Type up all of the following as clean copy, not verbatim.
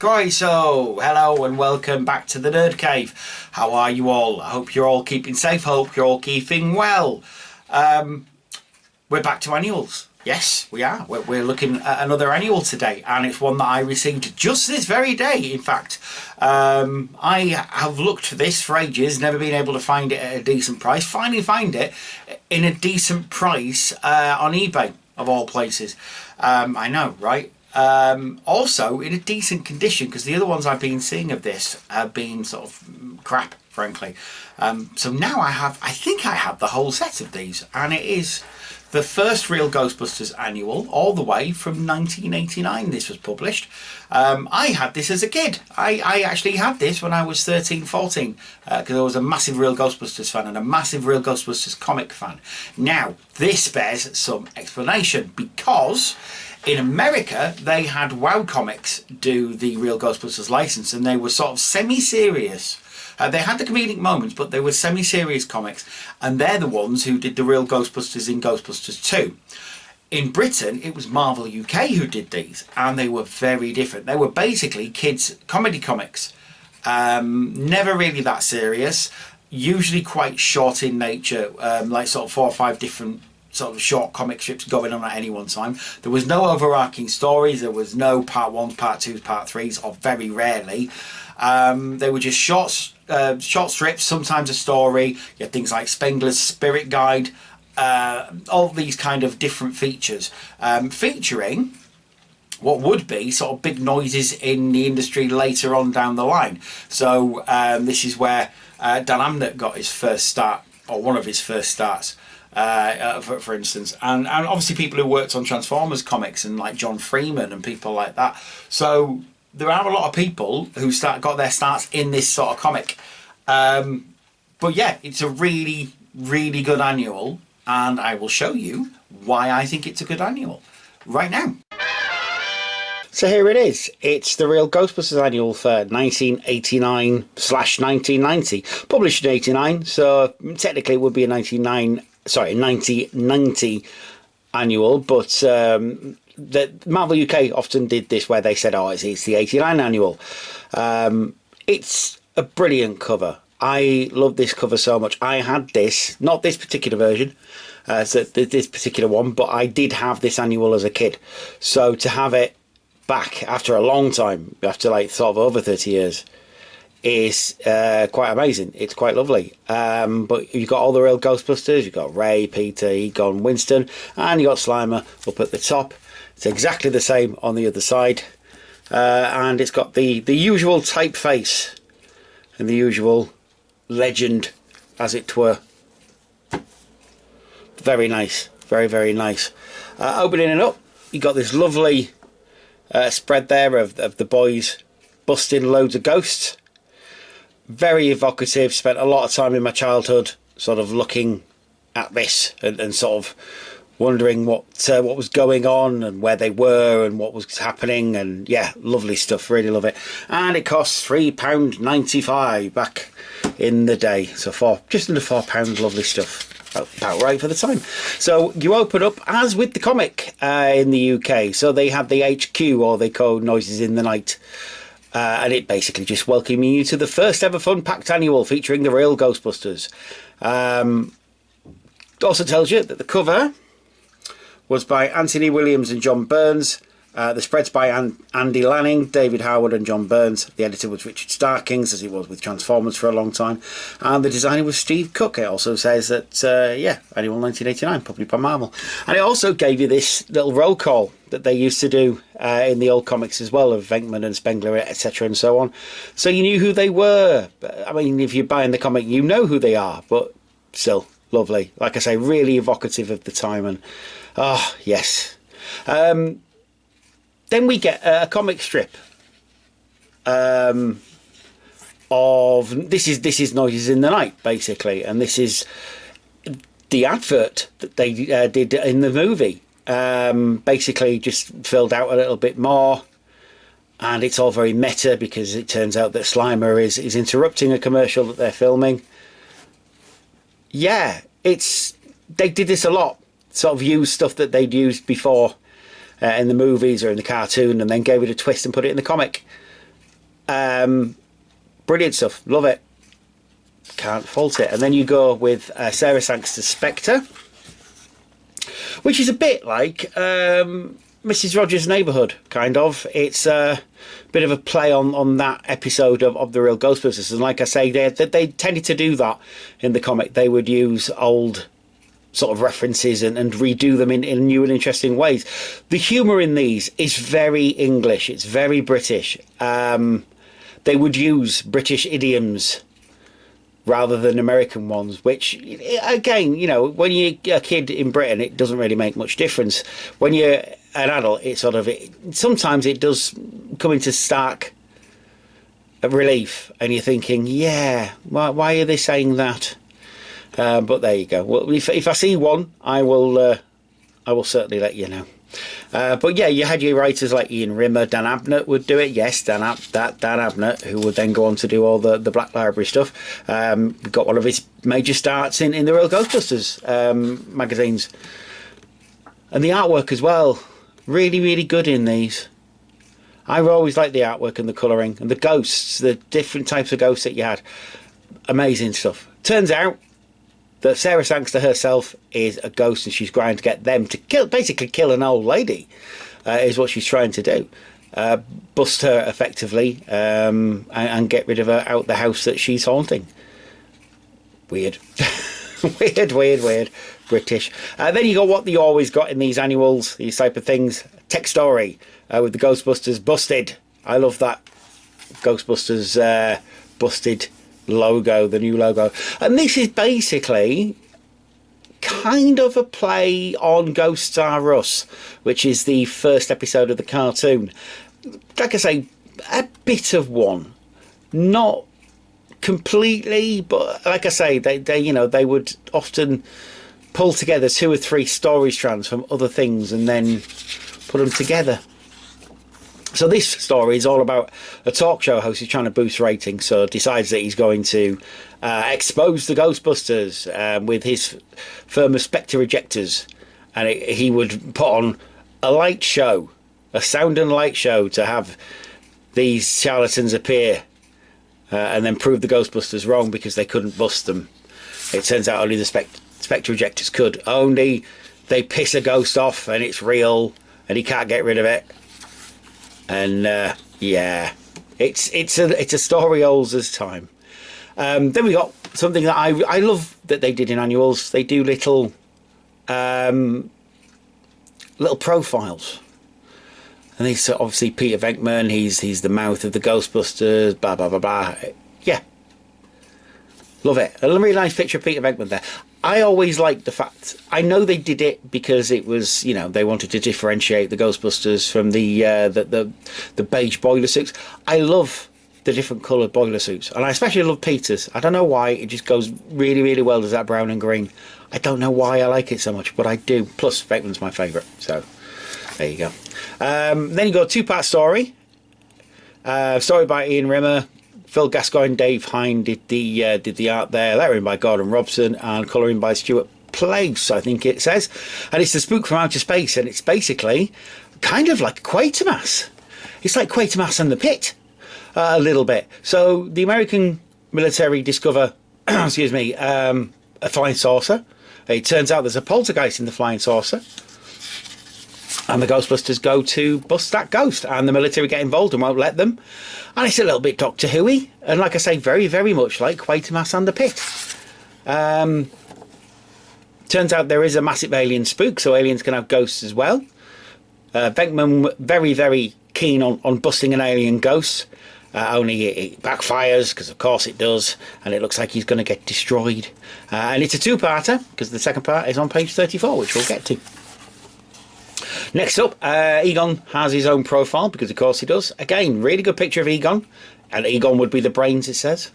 Right, so hello and welcome back to the Nerd Cave. How are you all? I hope you're all keeping safe. Hope you're all keeping well. We're back to annuals. Yes, we are. We're looking at another annual today, and it's one that I received just this very day. In fact, I have looked for this for ages, never been able to find it at a decent price. Finally find it in a decent price on eBay, of all places. I know, right? Also in a decent condition, because the other ones I've been seeing of this have been sort of crap, frankly. So now I think I have the whole set of these, and it is the first Real Ghostbusters annual, all the way from 1989 this was published. I had this as a kid. I actually had this when I was 13, 14, because I was a massive Real Ghostbusters fan and a massive Real Ghostbusters comic fan. Now, this bears some explanation, because in America, they had Wow Comics do the Real Ghostbusters license, and they were sort of semi-serious. They had the comedic moments, but they were semi-serious comics, and they're the ones who did the Real Ghostbusters in Ghostbusters 2. In Britain, it was Marvel UK who did these, and they were very different. They were basically kids' comedy comics. Never really that serious, usually quite short in nature, like sort of 4 or 5 different sort of short comic strips going on at any one time. There was no overarching stories, there was no part 1s, part 2s, part 3s, or very rarely. They were just short strips, sometimes a story. You had things like Spengler's Spirit Guide, all these kind of different features, featuring what would be sort of big noises in the industry later on down the line. So this is where Dan Amnett got his first start, or one of his first starts, for instance, and obviously people who worked on Transformers comics, and like John Freeman and people like that. So there are a lot of people who got their starts in this sort of comic. But yeah, it's a really, really good annual, and I will show you why I think it's a good annual right now. So here it is. It's the Real Ghostbusters annual for 1989/1990, published in 89. So technically it would be a 1990 annual, but the Marvel UK often did this where they said, oh, it's the 89 annual. It's a brilliant cover. I love this cover so much. I had this, not this particular version, so this particular one, but I did have this annual as a kid. So to have it back after a long time, after like sort of over 30 years, is quite amazing. It's quite lovely. But you've got all the Real Ghostbusters. You've got Ray, Peter, Egon, Winston, and you got Slimer up at the top. It's exactly the same on the other side, and it's got the usual typeface and the usual legend, as it were. Very nice, very, very nice. Opening it up, you got this lovely spread there of the boys busting loads of ghosts. Very evocative. Spent a lot of time in my childhood sort of looking at this and sort of wondering what was going on and where they were and what was happening, and yeah, lovely stuff. Really love it. And it costs £3.95 back in the day, so just under £4. Lovely stuff. About right for the time. So you open up as with the comic in the UK. So they have the HQ, or they call Noises in the Night. And it basically just welcoming you to the first ever fun packed annual featuring the Real Ghostbusters. It also tells you that the cover was by Anthony Williams and John Burns. The spread's by Andy Lanning, David Howard and John Burns. The editor was Richard Starkings, as he was with Transformers for a long time. And the designer was Steve Cook. It also says that, yeah, annual 1989, probably by Marvel. And it also gave you this little roll call that they used to do in the old comics as well, of Venkman and Spengler, etc. and so on. So you knew who they were. I mean, if you're buying the comic, you know who they are, but still, lovely. Like I say, really evocative of the time. And, oh, yes. Then we get a comic strip of this is Noises in the Night, basically, and this the advert that they did in the movie. Basically just filled out a little bit more, and it's all very meta because it turns out that Slimer is interrupting a commercial that they're filming. Yeah, they did this a lot, sort of use stuff that they'd used before in the movies or in the cartoon, and then gave it a twist and put it in the comic. Brilliant stuff, love it, can't fault it. And then you go with Sarah Sangster's Spectre, which is a bit like Mrs. Rogers' Neighbourhood, kind of. It's a bit of a play on that episode of the Real Ghostbusters. And like I say, they tended to do that in the comic. They would use old sort of references and redo them in new and interesting ways. The humour in these is very English. It's very British. They would use British idioms rather than American ones, which, again, you know, when you're a kid in Britain, it doesn't really make much difference. When you're an adult, sometimes it does come into stark relief, and you're thinking, yeah, why are they saying that? But there you go. Well, if I see one, I will certainly let you know. But yeah, you had your writers like Ian Rimmer, Dan Abnett would do it. Yes, Dan Abnett, who would then go on to do all the Black Library stuff. Got one of his major starts in the Real Ghostbusters magazines. And the artwork as well, really, really good in these. I always liked the artwork and the colouring and the ghosts, the different types of ghosts that you had. Amazing stuff. Turns out that Sarah Sangster herself is a ghost, and she's trying to get them to basically kill an old lady, is what she's trying to do. Bust her effectively, and get rid of her out the house that she's haunting. Weird. weird. British. Then you got what you always got in these annuals, these type of things. Tech story with the Ghostbusters Busted. I love that Ghostbusters Busted logo, the new logo. And this is basically kind of a play on Ghosts R Us, which is the first episode of the cartoon. Like I say, a bit of one, not completely, but like I say, they would often pull together 2 or 3 story strands from other things and then put them together. So this story is all about a talk show host who's trying to boost ratings, so decides that he's going to expose the Ghostbusters with his firm of Spectre ejectors, and he would put on a light show, a sound and light show, to have these charlatans appear and then prove the Ghostbusters wrong because they couldn't bust them. It turns out only the Spectre ejectors could. Only they piss a ghost off and it's real and he can't get rid of it. And yeah, it's a story old as time. Then we got something that I love that they did in annuals. They do little profiles, and these are obviously Peter Venkman. He's the mouth of the Ghostbusters. Blah blah blah blah. Yeah, love it. A really nice picture of Peter Venkman there. I always liked the fact, I know they did it because it was, you know, they wanted to differentiate the Ghostbusters from the beige boiler suits. I love the different coloured boiler suits, and I especially love Peter's. I don't know why, it just goes really, really well as that brown and green. I don't know why I like it so much, but I do. Plus, Venkman's my favourite, so there you go. Then you got a 2-part story. Story by Ian Rimmer. Phil Gascoigne, Dave Hine did the art there. Lettering by Gordon Robson and colouring by Stuart Place, I think it says. And it's the Spook from Outer Space, and it's basically kind of like Quatermass. It's like Quatermass and the Pit, a little bit. So the American military discover, excuse me, a flying saucer. It turns out there's a poltergeist in the flying saucer, and the Ghostbusters go to bust that ghost, and the military get involved and won't let them. And it's a little bit Doctor Who-y, and like I say, very, very much like Quatermass and the Pit. Turns out there is a massive alien spook, so aliens can have ghosts as well. Venkman very, very keen on busting an alien ghost, only it backfires, because of course it does, and it looks like he's going to get destroyed. And it's a 2-parter, because the second part is on page 34, which we'll get to. Next up, Egon has his own profile, because of course he does. Again, really good picture of Egon, and Egon would be the brains, it says.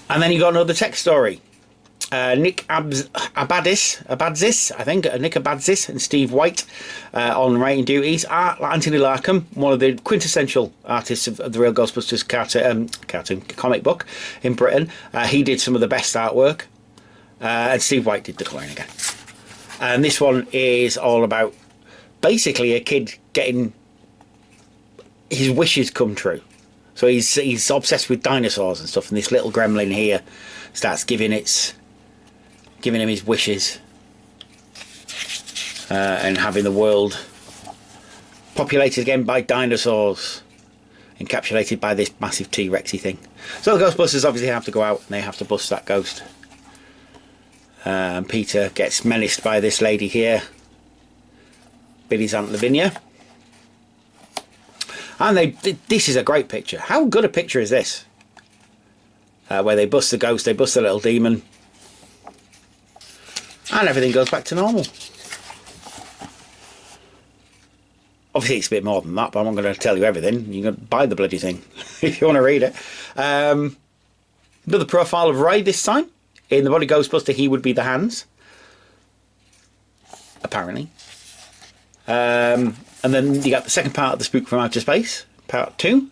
And then you got another tech story. Nick Abadzis, I think, Nick Abadzis and Steve White on writing duties. Art, Anthony Larkham, one of the quintessential artists of the Real Ghostbusters cartoon comic book in Britain. He did some of the best artwork, and Steve White did the colouring again. And this one is all about basically a kid getting his wishes come true. So he's obsessed with dinosaurs and stuff, and this little gremlin here starts giving him his wishes, and having the world populated again by dinosaurs, encapsulated by this massive T-Rexy thing. So the Ghostbusters obviously have to go out and they have to bust that ghost. Peter gets menaced by this lady here, Billy's Aunt Lavinia. And this is a great picture. How good a picture is this? Where they bust the ghost, they bust the little demon, and everything goes back to normal. Obviously it's a bit more than that, but I'm not going to tell you everything. You can buy the bloody thing if you want to read it. Another profile of Ray this time. In the Body Ghostbuster, he would be the hands, apparently. And then you got the second part of the Spook from Outer Space, part 2.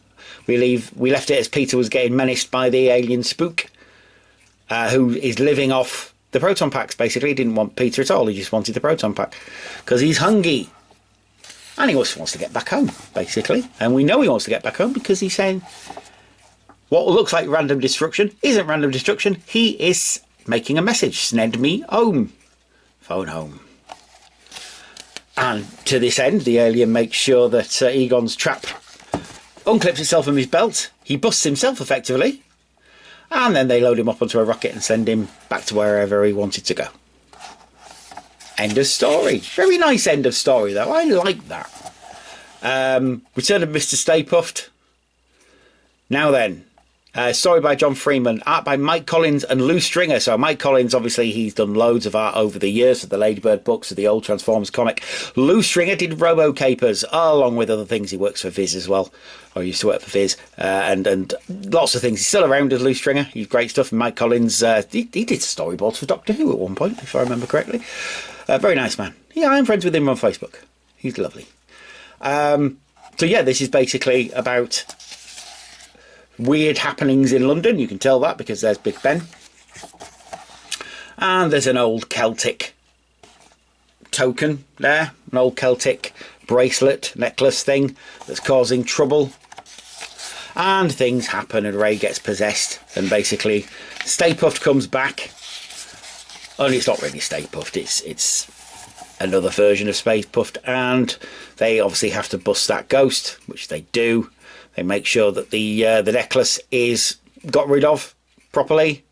We left it as Peter was getting menaced by the alien spook, who is living off the proton packs. Basically, he didn't want Peter at all. He just wanted the proton pack because he's hungry, and he also wants to get back home, basically. And we know he wants to get back home because he's saying what looks like random destruction isn't random destruction. He is making a message: "Send me home, phone home." And to this end, the alien makes sure that Egon's trap unclips itself from his belt. He busts himself effectively. And then they load him up onto a rocket and send him back to wherever he wanted to go. End of story. Very nice end of story, though. I like that. Return of Mr. Stay Puft. Now then. Story by John Freeman, art by Mike Collins and Lou Stringer. So Mike Collins, obviously, he's done loads of art over the years, of the Ladybird books, of the old Transformers comic. Lou Stringer did Robo Capers, along with other things. He works for Viz as well, or used to work for Viz, and lots of things. He's still around as Lou Stringer. He's great stuff. And Mike Collins, he did storyboards for Doctor Who at one point, if I remember correctly. Very nice man. Yeah, I'm friends with him on Facebook. He's lovely. So yeah, this is basically about weird happenings in London. You can tell that because there's Big Ben. And there's an old Celtic token there. An old Celtic bracelet, necklace thing that's causing trouble. And things happen and Ray gets possessed. And basically Stay Puft comes back. Only it's not really Stay Puft. It's another version of Space Puft. And they obviously have to bust that ghost, which they do. They make sure that the necklace is got rid of properly,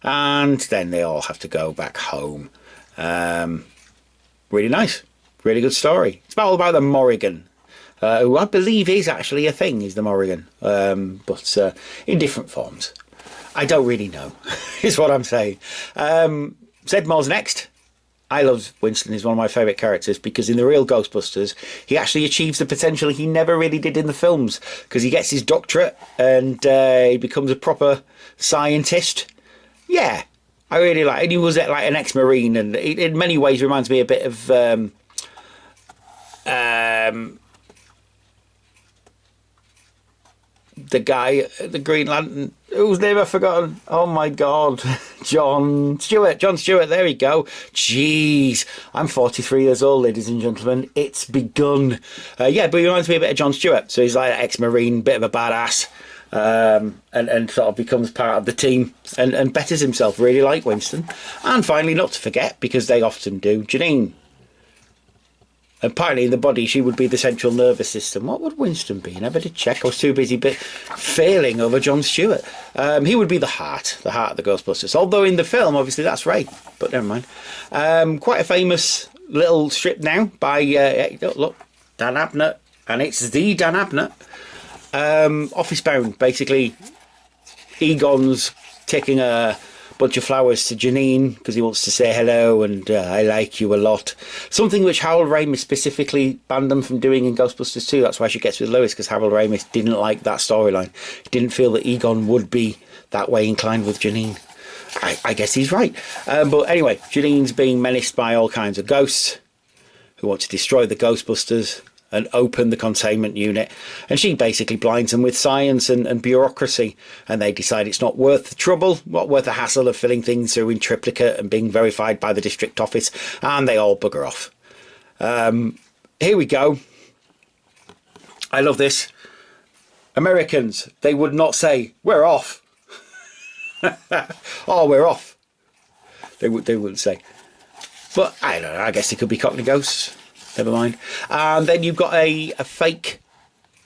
and then they all have to go back home. Really nice, really good story. It's all about the Morrigan, who I believe is actually a thing. Is the Morrigan, but in different forms. I don't really know, is what I'm saying. Zedmore's next. I love Winston. He's one of my favourite characters because in the Real Ghostbusters, he actually achieves the potential he never really did in the films, because he gets his doctorate and he becomes a proper scientist. Yeah, I really like it. And he was like an ex-Marine, and it, in many ways reminds me a bit of the guy, the Green Lantern, whose name I've forgotten. Oh my God, John Stewart. John Stewart, there we go. Jeez, I'm 43 years old, ladies and gentlemen. It's begun. Yeah, but he reminds me a bit of John Stewart. So he's like an ex-Marine, bit of a badass, and sort of becomes part of the team and betters himself, really like Winston. And finally, not to forget, because they often do, Janine. Apparently in the body she would be the central nervous system. What would Winston be? Never did check. I was too busy failing over John Stewart. He would be the heart of the Ghostbusters. Although in the film, obviously, that's Ray. But never mind. Quite a famous little strip now by, look, Dan Abnett. And it's the Dan Abnett. Office Bound. Basically, Egon's taking a bunch of flowers to Janine because he wants to say hello and I like you a lot. Something which Harold Ramis specifically banned them from doing in Ghostbusters 2. That's why she gets with Lewis, because Harold Ramis didn't like that storyline. He didn't feel that Egon would be that way inclined with Janine. I guess he's right. But anyway, Janine's being menaced by all kinds of ghosts who want to destroy the Ghostbusters and open the containment unit. And she basically blinds them with science and bureaucracy. And they decide it's not worth the trouble, not worth the hassle of filling things through in triplicate and being verified by the district office. And they all bugger off. Here we go. I love this. Americans, they would not say, we're off. Oh, we're off. They wouldn't say. But I don't know, I guess it could be Cockney ghosts. Never mind. And then you've got a fake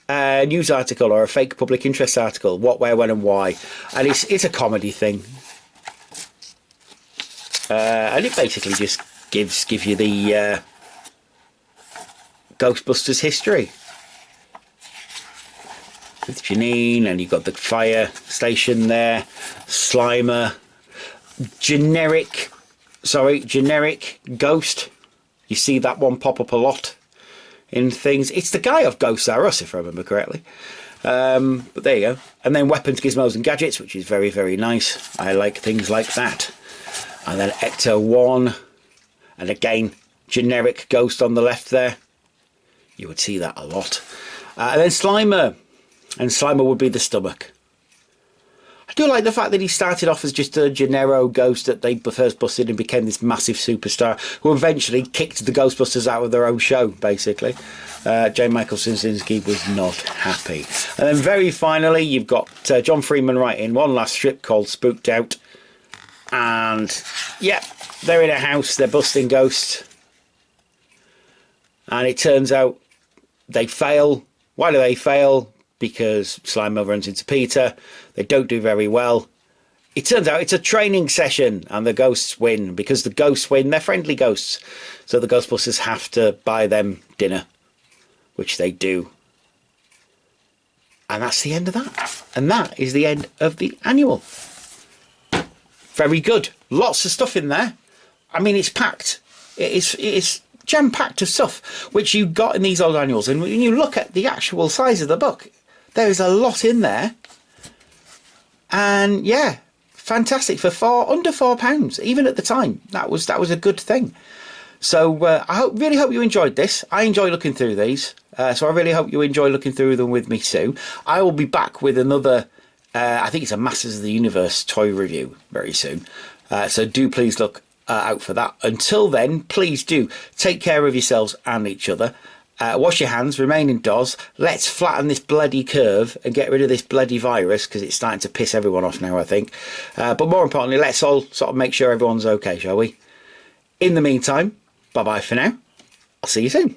news article or a fake public interest article. What, where, when and why. And it's a comedy thing. And it basically just gives you the Ghostbusters history. With Janine, and you've got the fire station there, Slimer, generic ghost. You see that one pop up a lot in things. It's the guy of Ghosts R Us, if I remember correctly. But there you go. And then weapons, gizmos and gadgets, which is very, very nice. I like things like that. And then Ecto 1, and again, generic ghost on the left there. You would see that a lot. And then Slimer. And Slimer would be the stomach. I do like the fact that he started off as just a genero ghost that they first busted and became this massive superstar who eventually kicked the Ghostbusters out of their own show, basically. J. Michael Straczynski was not happy. And then very finally, you've got John Freeman writing one last strip called Spooked Out. And, yeah, they're in a house, they're busting ghosts. And it turns out they fail. Why do they fail? Because Slimer runs into Peter. They don't do very well. It turns out it's a training session and the ghosts win. Because the ghosts win, they're friendly ghosts. So the Ghostbusters have to buy them dinner, which they do. And that's the end of that. And that is the end of the annual. Very good. Lots of stuff in there. I mean, it's packed. It's jam-packed of stuff, which you got in these old annuals. And when you look at the actual size of the book, there is a lot in there. And yeah, fantastic for under £4, even at the time. That was a good thing. So I really hope you enjoyed this. I enjoy looking through these. So I really hope you enjoy looking through them with me too. I will be back with another, I think it's a Masters of the Universe toy review very soon. So do please look out for that. Until then, please do take care of yourselves and each other. Wash your hands, remain indoors. Let's flatten this bloody curve and get rid of this bloody virus, because it's starting to piss everyone off now, I think. But more importantly, let's all sort of make sure everyone's okay, shall we? In the meantime, bye-bye for now. I'll see you soon.